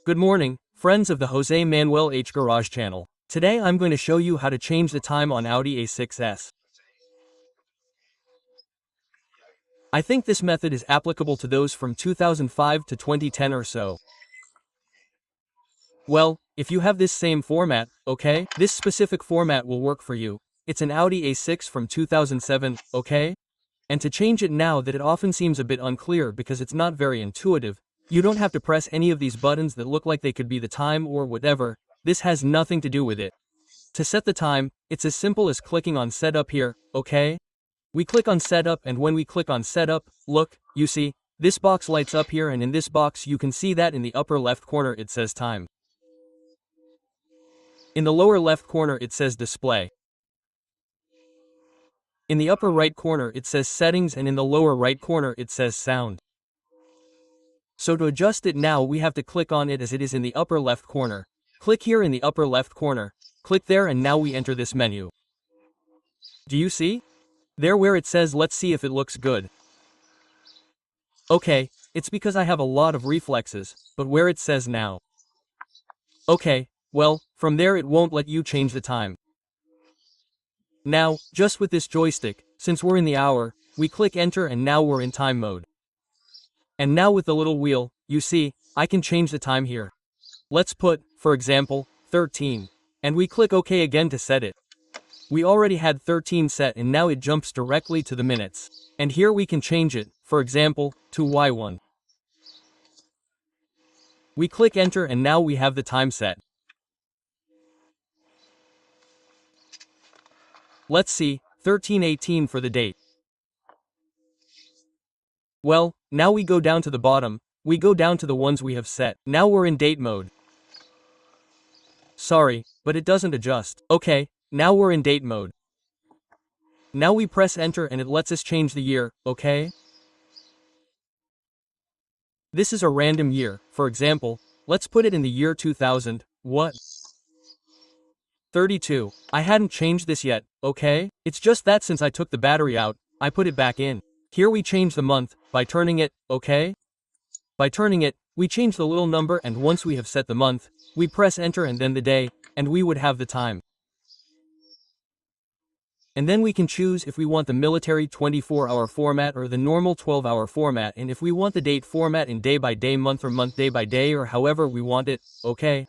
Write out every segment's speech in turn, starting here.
Good morning, friends of the Jose Manuel H Garage channel. Today I'm going to show you how to change the time on Audi A6s. I think this method is applicable to those from 2005 to 2010 or so. Well, if you have this same format, okay, this specific format will work for you. It's an Audi A6 from 2007, okay? And to change it now that it often seems a bit unclear because it's not very intuitive, you don't have to press any of these buttons that look like they could be the time or whatever. This has nothing to do with it. To set the time, it's as simple as clicking on Setup here, okay? We click on Setup, and when we click on Setup, look, you see, this box lights up here, and in this box you can see that in the upper left corner it says Time. In the lower left corner it says Display. In the upper right corner it says Settings, and in the lower right corner it says Sound. So to adjust it now we have to click on it as it is in the upper left corner. Click here in the upper left corner, click there, and now we enter this menu. Do you see? There where it says let's see if it looks good. Okay, it's because I have a lot of reflexes, but where it says now. Okay, well, from there it won't let you change the time. Now, just with this joystick, since we're in the hour, we click enter and now we're in time mode. And now with the little wheel, you see, I can change the time here. Let's put, for example, 13. And we click OK again to set it. We already had 13 set and now it jumps directly to the minutes. And here we can change it, for example, to Y1. We click enter and now we have the time set. Let's see, 13:18 for the date. Well, now we go down to the bottom, we go down to the ones we have set. Now we're in date mode. Sorry, but it doesn't adjust. Okay, now we're in date mode. Now we press enter and it lets us change the year, okay? This is a random year, for example, let's put it in the year 2000, what? 32. I hadn't changed this yet, okay? It's just that since I took the battery out, I put it back in. Here we change the month, by turning it, okay? By turning it, we change the little number, and once we have set the month, we press enter and then the day, and we would have the time. And then we can choose if we want the military 24-hour format or the normal 12-hour format, and if we want the date format in day by day, month or month, day by day, or however we want it, okay?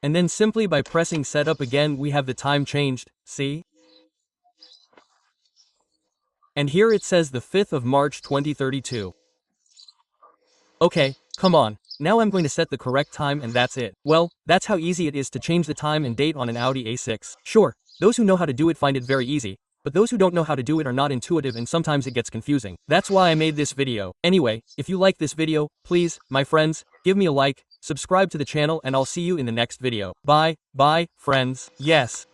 And then simply by pressing setup again we have the time changed, see? And here it says the 5th of March 2032. Okay, come on, now I'm going to set the correct time and that's it. Well, that's how easy it is to change the time and date on an Audi A6. Sure, those who know how to do it find it very easy, but those who don't know how to do it are not intuitive and sometimes it gets confusing. That's why I made this video. Anyway, if you like this video, please, my friends, give me a like, subscribe to the channel, and I'll see you in the next video. Bye, friends. Yes.